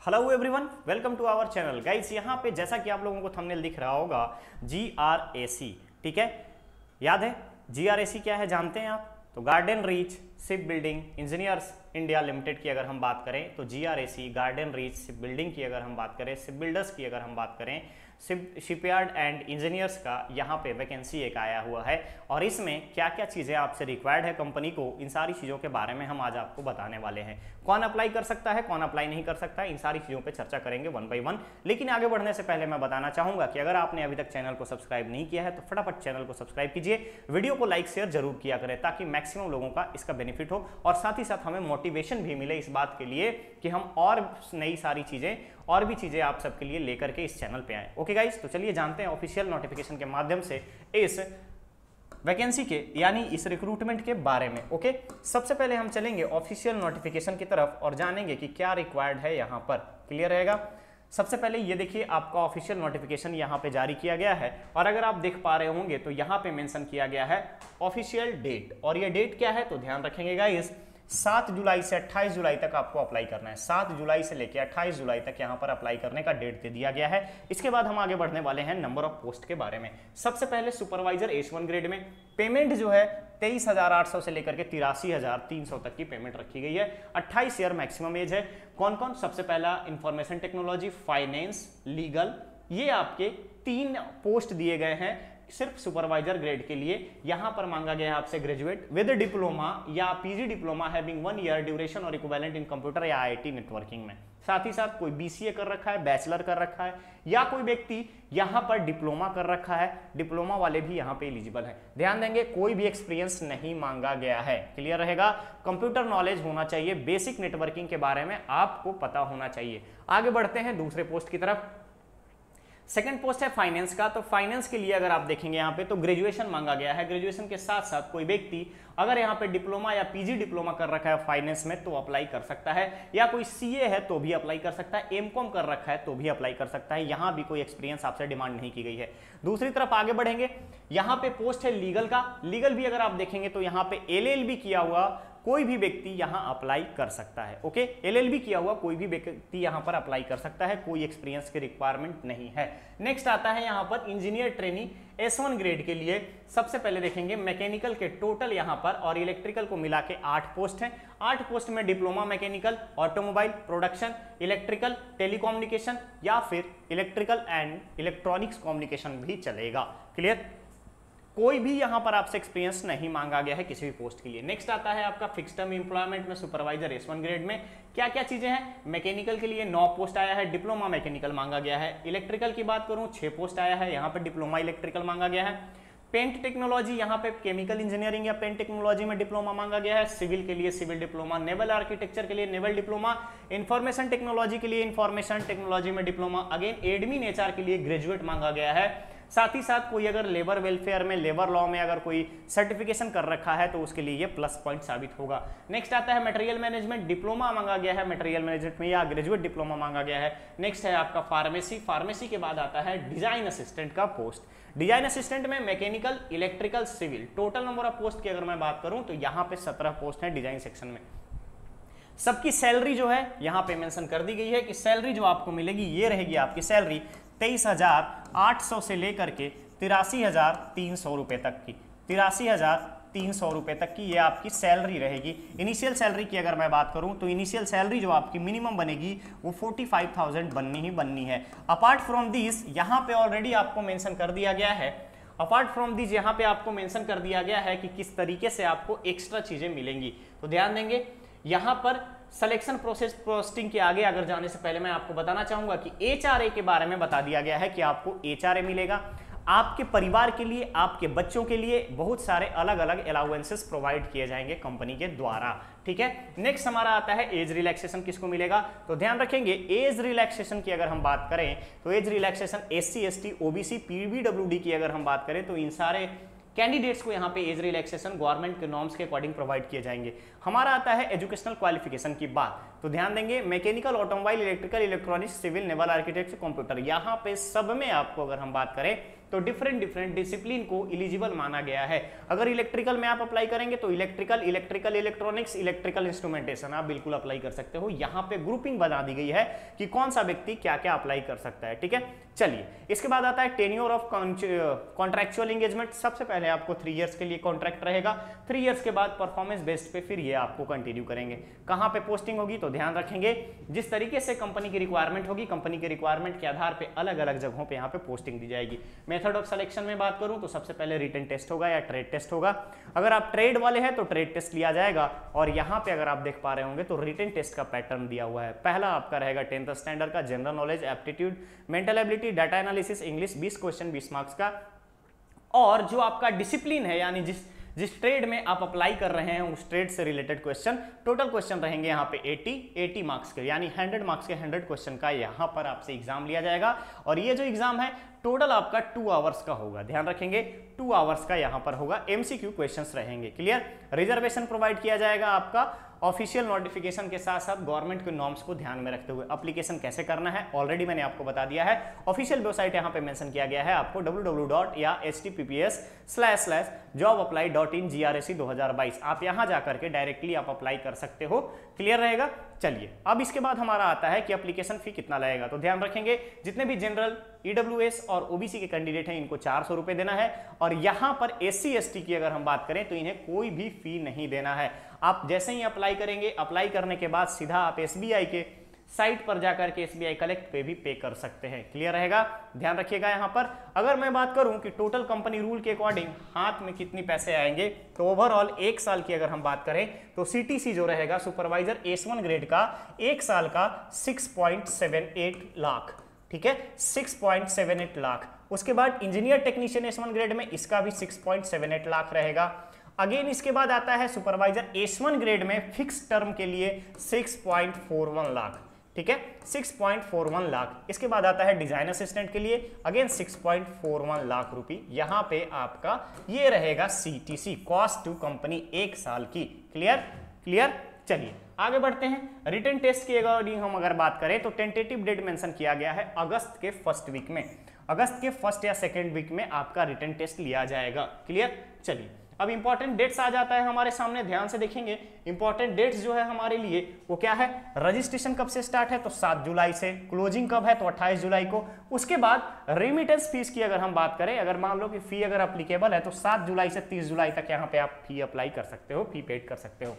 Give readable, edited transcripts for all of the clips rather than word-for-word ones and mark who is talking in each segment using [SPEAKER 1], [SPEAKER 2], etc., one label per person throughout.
[SPEAKER 1] Hello everyone, welcome to our channel guys. यहाँ पे जैसा कि आप लोगों को थंबनेल दिख रहा होगा GRAC, ठीक है। याद है GRAC क्या है, जानते हैं आप? तो garden reach ship building engineers India limited की अगर हम बात करें तो GRAC garden reach ship building की अगर हम बात करें, शिप बिल्डर्स की अगर हम बात करें, शिपयार्ड एंड इंजीनियर्स का यहाँ पे वैकेंसी एक आया हुआ है। और इसमें क्या क्या चीज़ें आपसे रिक्वायर्ड है कंपनी को, इन सारी चीज़ों के बारे में हम आज आपको बताने वाले हैं। कौन अप्लाई कर सकता है, कौन अप्लाई नहीं कर सकता है, इन सारी चीज़ों पे चर्चा करेंगे वन बाय वन। लेकिन आगे बढ़ने से पहले मैं बताना चाहूँगा कि अगर आपने अभी तक चैनल को सब्सक्राइब नहीं किया है तो फटाफट चैनल को सब्सक्राइब कीजिए, वीडियो को लाइक शेयर जरूर किया करें ताकि मैक्सिमम लोगों का इसका बेनिफिट हो और साथ ही साथ हमें मोटिवेशन भी मिले इस बात के लिए कि हम और नई सारी चीज़ें और भी चीज़ें आप सबके लिए लेकर के इस चैनल पे आए। ओके गाइस, तो चलिए जानते हैं ऑफिशियल नोटिफिकेशन के माध्यम से इस वैकेंसी के यानी इस रिक्रूटमेंट के बारे में। ओके, सबसे पहले हम चलेंगे ऑफिशियल नोटिफिकेशन की तरफ और जानेंगे कि क्या रिक्वायर्ड है यहाँ पर। क्लियर रहेगा। सबसे पहले ये देखिए, आपका ऑफिशियल नोटिफिकेशन यहाँ पे जारी किया गया है और अगर आप देख पा रहे होंगे तो यहाँ पे मेंशन किया गया है ऑफिशियल डेट। और ये डेट क्या है तो ध्यान रखेंगे गाइस, 7 जुलाई से 28 जुलाई तक आपको अप्लाई करना है। 7 जुलाई से लेकर 28 जुलाई तक यहाँ पर अप्लाई करने का डेट दे दिया गया है। इसके बाद हम आगे बढ़ने वाले हैं नंबर ऑफ पोस्ट के बारे में। सबसे पहले सुपरवाइजर H1 ग्रेड में पेमेंट जो है 23,800 से लेकर के 83,300 तक की पेमेंट रखी गई है। 28 ईयर मैक्सिमम एज है। कौन कौन? सबसे पहला इंफॉर्मेशन टेक्नोलॉजी, फाइनेंस, लीगल, ये आपके 3 पोस्ट दिए गए हैं सिर्फ सुपरवाइजर ग्रेड के लिए। यहां पर मांगा गया है आपसे ग्रेजुएट विद डिप्लोमा या PG diploma having 1 year duration और इक्विवेलेंट इन कंप्यूटर या IIT नेटवर्किंग में। साथ ही साथ कोई BCA कर रखा है, बैचलर कर रखा है या कोई व्यक्ति यहां पर डिप्लोमा कर रखा है, डिप्लोमा वाले भी यहां पे एलिजिबल है। ध्यान देंगे, कोई भी एक्सपीरियंस नहीं मांगा गया है। क्लियर रहेगा। कंप्यूटर नॉलेज होना चाहिए, बेसिक नेटवर्किंग के बारे में आपको पता होना चाहिए। आगे बढ़ते हैं दूसरे पोस्ट की तरफ। सेकंड पोस्ट है फाइनेंस का। तो फाइनेंस के लिए अगर आप देखेंगे यहाँ पे तो ग्रेजुएशन मांगा गया है। ग्रेजुएशन के साथ साथ कोई व्यक्ति अगर यहाँ पे डिप्लोमा या PG डिप्लोमा कर रखा है फाइनेंस में तो अप्लाई कर सकता है, या कोई CA है तो भी अप्लाई कर सकता है, MCOM कर रखा है तो भी अप्लाई कर सकता है। यहाँ भी कोई एक्सपीरियंस आपसे डिमांड नहीं की गई है। दूसरी तरफ आगे बढ़ेंगे, यहाँ पे पोस्ट है लीगल का। लीगल भी अगर आप देखेंगे तो यहाँ पे LLB किया हुआ कोई भी व्यक्ति यहां अप्लाई कर सकता है। ओके, LLB किया हुआ कोई भी व्यक्ति यहां पर अप्लाई कर सकता है, कोई एक्सपीरियंस की रिक्वायरमेंट नहीं है। नेक्स्ट आता है यहां पर इंजीनियर ट्रेनी S1 ग्रेड के लिए। सबसे पहले देखेंगे मैकेनिकल के टोटल यहां पर और इलेक्ट्रिकल को मिला के 8 पोस्ट हैं। 8 पोस्ट में diploma mechanical, automobile, production, electrical, telecommunication या फिर इलेक्ट्रिकल एंड इलेक्ट्रॉनिक्स कम्युनिकेशन भी चलेगा। क्लियर। कोई भी यहां पर आपसे एक्सपीरियंस नहीं मांगा गया है किसी भी पोस्ट के लिए। नेक्स्ट आता है आपका फिक्स टर्म एम्प्लॉयमेंट में सुपरवाइजर S1 ग्रेड में क्या क्या चीजें हैं। मैकेनिकल के लिए 9 पोस्ट आया है, डिप्लोमा मैकेनिकल मांगा गया है। इलेक्ट्रिकल की बात करूं 6 पोस्ट आया है, यहाँ पे डिप्लोमा इलेक्ट्रिकल मांगा गया है। पेंट टेक्नोलॉजी यहाँ पे केमिकल इंजीनियरिंग या पेंट टेक्नोलॉजी में डिप्लोमा मांगा गया है। सिविल के लिए सिविल डिप्लोमा, नेवल आर्किटेक्चर के लिए नेवल डिप्लोमा, इंफॉर्मेशन टेक्नोलॉजी के लिए इंफॉर्मेशन टेक्नोलॉजी में डिप्लोमा, अगेन एडमिन HR के लिए ग्रेजुएट मांगा गया है। साथ ही साथ कोई अगर लेबर वेलफेयर में, लेबर लॉ में अगर कोई सर्टिफिकेशन कर रखा है तो उसके लिए ये प्लस पॉइंट साबित होगा। नेक्स्ट आता है मटेरियल मैनेजमेंट, डिप्लोमा मांगा गया है मटेरियल मैनेजमेंट में या ग्रेजुएट डिप्लोमा मांगा गया है। नेक्स्ट है आपका फार्मेसी। फार्मेसी के बाद आता है डिजाइन असिस्टेंट का पोस्ट। डिजाइन असिस्टेंट में mechanical, electrical, civil, total number of post की अगर मैं बात करूं तो यहाँ पे 17 पोस्ट है डिजाइन सेक्शन में। सबकी सैलरी जो है यहाँ पे मेंशन कर दी गई है कि सैलरी जो आपको मिलेगी ये रहेगी आपकी सैलरी 23,800 से लेकर के 83,300 रुपए तक की। 83,300 रुपए तक की ये आपकी सैलरी रहेगी। इनिशियल सैलरी की अगर मैं बात करूं तो इनिशियल सैलरी जो आपकी मिनिमम बनेगी वो 45,000 बननी ही बननी है। अपार्ट फ्रॉम दिस यहाँ पे ऑलरेडी आपको मेंशन कर दिया गया है, अपार्ट फ्रॉम दिस यहाँ पे आपको मेंशन कर दिया गया है कि किस तरीके से आपको एक्स्ट्रा चीजें मिलेंगी। तो ध्यान देंगे, यहाँ पर सिलेक्शन प्रोसेस पोस्टिंग के आगे अगर जाने से पहले मैं आपको बताना चाहूंगा कि HRA के बारे में बता दिया गया है कि आपको HRA मिलेगा। आपके परिवार के लिए, आपके बच्चों के लिए बहुत सारे अलग अलग अलाउंसेस प्रोवाइड किए जाएंगे कंपनी के द्वारा। ठीक है। नेक्स्ट हमारा आता है एज रिलैक्सेशन किसको मिलेगा। तो ध्यान रखेंगे, एज रिलैक्सेशन की अगर हम बात करें तो age relaxation SC ST OBC PWD की अगर हम बात करें तो इन सारे कैंडिडेट्स को यहाँ पे एज रिलैक्सेशन गवर्नमेंट के नॉर्म्स के अकॉर्डिंग प्रोवाइड किए जाएंगे। हमारा आता है एजुकेशनल क्वालिफिकेशन की बात। तो ध्यान देंगे mechanical, automobile, electrical, electronics, civil, naval architecture, computer, यहाँ पे सब में आपको अगर हम बात करें तो डिफरेंट डिसिप्लिन को एलिजिबल माना गया है। अगर इलेक्ट्रिकल में आप अप्लाई करेंगे तो इलेक्ट्रिकल, इलेक्ट्रॉनिक्स, इलेक्ट्रिकल इंस्ट्रूमेंटेशन आप बिल्कुल अप्लाई कर सकते हो। यहाँ पे ग्रुपिंग बना दी गई है कि कौन सा व्यक्ति क्या क्या अप्लाई कर सकता है, ठीक है। चलिए, इसके बाद आता है टेन्योर ऑफ कॉन्ट्रैक्चुअल एंगेजमेंट। सबसे पहले आपको 3 इयर्स के लिए कॉन्ट्रैक्ट रहेगा, 3 इयर्स के बाद परफॉर्मेंस बेस्ड पे फिर ये आपको कंटिन्यू करेंगे। कहाँ पे पोस्टिंग होगी तो ध्यान रखेंगे, जिस तरीके से कंपनी की रिक्वायरमेंट होगी, कंपनी के रिक्वायरमेंट के आधार पे अलग अलग जगहों पे यहाँ पे पोस्टिंग दी जाएगी। मेथड ऑफ सिलेक्शन में बात करूं तो सबसे पहले रिटन टेस्ट होगा या ट्रेड टेस्ट होगा। अगर आप ट्रेड वाले हैं तो ट्रेड टेस्ट लिया जाएगा, और यहाँ पे अगर आप देख पा रहे होंगे तो रिटन टेस्ट का पैटर्न दिया हुआ है। पहला आपका रहेगा 10th स्टैंडर्ड का general knowledge, aptitude, mental ability, data analysis, English, 20 question 20 marks का। और जो आपका डिसिप्लिन है, यानी जिस ट्रेड में आप अप्लाई कर रहे हैं उस ट्रेड से रिलेटेड क्वेश्चन, टोटल क्वेश्चन रहेंगे यहाँ पे 80 मार्क्स के, यानी 100 मार्क्स के 100 क्वेश्चन का यहाँ पर आपसे एग्जाम लिया जाएगा। और ये जो एग्जाम है टोटल आपका 2 आवर्स का होगा, ध्यान रखेंगे 2 आवर्स का यहाँ पर होगा। MCQ क्वेश्चंस रहेंगे, क्लियर। रिजर्वेशन प्रोवाइड किया जाएगा आपका ऑफिशियल नोटिफिकेशन के साथ साथ गवर्नमेंट के नॉर्म्स को ध्यान में रखते हुए। एप्लीकेशन कैसे करना है ऑलरेडी मैंने आपको बता दिया है, ऑफिशियल वेबसाइट यहाँ पे मेंशन किया गया है आपको www.https://jobapply.in GRAC 2022। आप यहाँ जाकर के डायरेक्टली आप अप्लाई कर सकते हो, क्लियर रहेगा। चलिए, अब इसके बाद हमारा आता है कि एप्लीकेशन फी कितना लगेगा। तो ध्यान रखेंगे, जितने भी जनरल, EWS और OBC के कैंडिडेट हैं इनको 400 रुपए देना है, और यहाँ पर SC ST की अगर हम बात करें तो इन्हें कोई भी फी नहीं देना है। आप जैसे ही अप्लाई करेंगे, अप्लाई करने के बाद सीधा आप SBI के साइट पर जाकर के SBI कलेक्ट पे भी पे कर सकते हैं, क्लियर रहेगा। ध्यान रखिएगा यहाँ पर। अगर मैं बात करूं कि टोटल कंपनी रूल के अकॉर्डिंग हाथ में कितनी पैसे आएंगे, तो ओवरऑल 1 साल की अगर हम बात करें तो CTC जो रहेगा सुपरवाइजर S1 ग्रेड का 1 साल का 6.78 लाख, ठीक है, 6.78 लाख। उसके बाद इंजीनियर टेक्नीशियन S1 ग्रेड में इसका भी 6.78 लाख रहेगा। अगेन इसके बाद आता है सुपरवाइजर S1 ग्रेड में फिक्स टर्म के लिए 6.41 लाख, ठीक है, 6.41 लाख। इसके बाद आता है डिजाइन असिस्टेंट के लिए अगेन 6.41 लाख रुपए। यहाँ पे आपका ये रहेगा CTC, कॉस्ट टू कंपनी 1 साल की, क्लियर। चलिए आगे बढ़ते हैं। रिटन टेस्ट की अकॉर्डिंग हम अगर बात करें तो टेंटेटिव डेट मेंशन किया गया है अगस्त के फर्स्ट वीक में, अगस्त के फर्स्ट या सेकेंड वीक में आपका रिटन टेस्ट लिया जाएगा, क्लियर। चलिए, अब इंपॉर्टेंट डेट्स आ जाता है हमारे सामने, ध्यान से देखेंगे। इंपॉर्टेंट डेट्स जो है हमारे लिए वो क्या है, रजिस्ट्रेशन कब से स्टार्ट है तो 7 जुलाई से, क्लोजिंग कब है तो 28 जुलाई को। उसके बाद रेमिटेंस फीस की अगर हम बात करें, अगर मान लो कि फी अगर अप्लीकेबल है तो 7 जुलाई से 30 जुलाई तक यहाँ पे आप फी अप्लाई कर सकते हो, फी पेड कर सकते हो।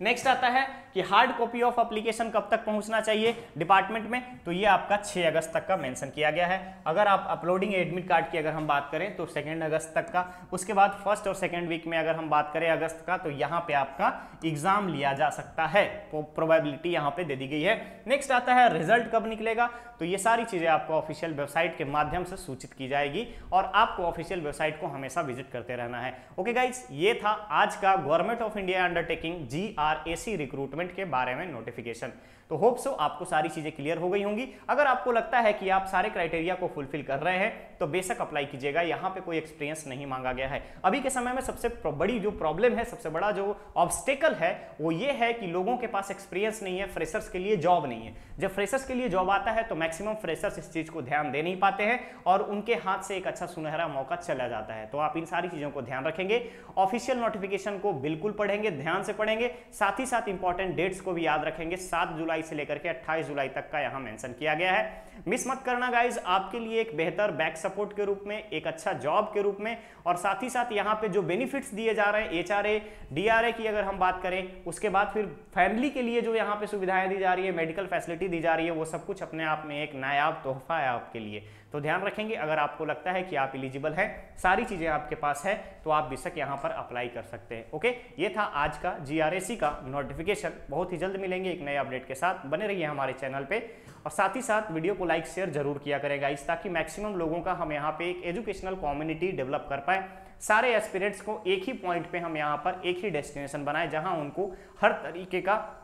[SPEAKER 1] नेक्स्ट आता है कि हार्ड कॉपी ऑफ एप्लीकेशन कब तक पहुंचना चाहिए डिपार्टमेंट में, तो ये आपका 6 अगस्त तक का मेंशन किया गया है। अगर आप अपलोडिंग एडमिट कार्ड की अगर हम बात करें तो 2 अगस्त तक का। उसके बाद फर्स्ट और सेकेंड वीक में अगर हम बात करें अगस्त का, तो यहाँ पे आपका एग्जाम लिया जा सकता है, प्रोबेबिलिटी यहाँ पे दे दी गई है। नेक्स्ट आता है रिजल्ट कब निकलेगा, तो ये सारी चीजें आपको ऑफिशियल वेबसाइट के माध्यम से सूचित की जाएगी, और आपको ऑफिशियल वेबसाइट को हमेशा विजिट करते रहना है। ओके गाइज, ये था आज का government of India undertaking GRAC recruitment के बारे में नोटिफिकेशन। तो होप सो आपको सारी चीजें क्लियर हो गई होंगी। अगर आपको लगता है कि आप सारे क्राइटेरिया को फुलफिल कर रहे हैं तो बेशक अप्लाई कीजिएगा, यहाँ पे कोई एक्सपीरियंस नहीं मांगा गया है। अभी के समय में सबसे बड़ी जो प्रॉब्लम है, सबसे बड़ा जो ऑब्स्टेकल है वो ये है कि लोगों के पास एक्सपीरियंस नहीं है, फ्रेशर्स के लिए जॉब नहीं है। जब फ्रेशर्स के लिए जॉब आता है तो मैक्सिमम फ्रेशर्स इस चीज को ध्यान दे नहीं पाते हैं और उनके हाथ से एक अच्छा सुनहरा मौका चला जाता है। तो आप इन सारी चीजों को ध्यान रखेंगे, ऑफिशियल नोटिफिकेशन को बिल्कुल पढ़ेंगे, ध्यान से पढ़ेंगे, साथ ही साथ इंपॉर्टेंट डेट्स को भी याद रखेंगे। 7 जुलाई से लेकर के 28 जुलाई तक का यहाँ मेंशन किया गया है। मिस मत करना गाइज, आपके लिए एक बेहतर बैक सपोर्ट के रूप में, एक अच्छा जॉब के रूप में, और साथ ही साथ यहाँ पे जो बेनिफिट्स दिए जा रहे हैं HRA DRA की अगर हम बात करें, उसके बाद फिर फैमिली के लिए जो यहाँ पे सुविधाएं दी जा रही है, मेडिकल फैसिलिटी दी जा रही है, वो सब कुछ अपने आप में एक नायाब तोहफा है आपके लिए। तो ध्यान रखेंगे, अगर आपको लगता है कि आप एलिजिबल हैं, सारी चीजें आपके पास है, तो आप बेशक यहाँ पर अप्लाई कर सकते हैं। ओके, ये था आज का GRAC का नोटिफिकेशन। बहुत ही जल्द मिलेंगे एक नए अपडेट के साथ, बने रहिए हमारे चैनल पे, और साथ ही साथ वीडियो को लाइक शेयर जरूर किया करें गाइस, ताकि मैक्सिमम लोगों का हम यहाँ पे एक एजुकेशनल कम्युनिटी डेवलप कर पाए। सारे एस्पिरेंट्स को एक ही पॉइंट पे हम यहाँ पर एक ही डेस्टिनेशन बनाए, जहाँ उनको हर तरीके का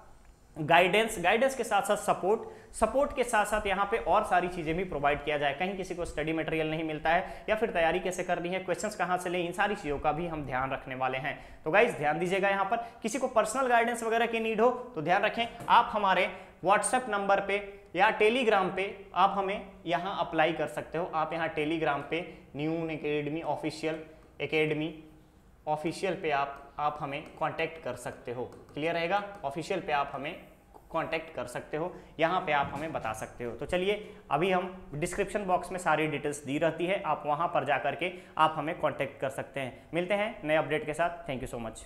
[SPEAKER 1] गाइडेंस के साथ साथ सपोर्ट के साथ साथ यहाँ पे और सारी चीजें भी प्रोवाइड किया जाए। कहीं किसी को स्टडी मटेरियल नहीं मिलता है या फिर तैयारी कैसे करनी है, क्वेश्चंस कहाँ से लें, इन सारी चीज़ों का भी हम ध्यान रखने वाले हैं। तो गाइज ध्यान दीजिएगा, यहाँ पर किसी को पर्सनल गाइडेंस वगैरह की नीड हो तो ध्यान रखें, आप हमारे व्हाट्सएप नंबर पे या टेलीग्राम पे आप हमें यहाँ अप्लाई कर सकते हो। आप यहाँ टेलीग्राम पे न्यू एकेडमी ऑफिशियल पे आप हमें कांटेक्ट कर सकते हो। क्लियर रहेगा, ऑफिशियल पे आप हमें कांटेक्ट कर सकते हो, यहाँ पे आप हमें बता सकते हो। तो चलिए अभी हम डिस्क्रिप्शन बॉक्स में सारी डिटेल्स दी रहती है, आप वहाँ पर जा करके आप हमें कांटेक्ट कर सकते हैं। मिलते हैं नए अपडेट के साथ। Thank you so much.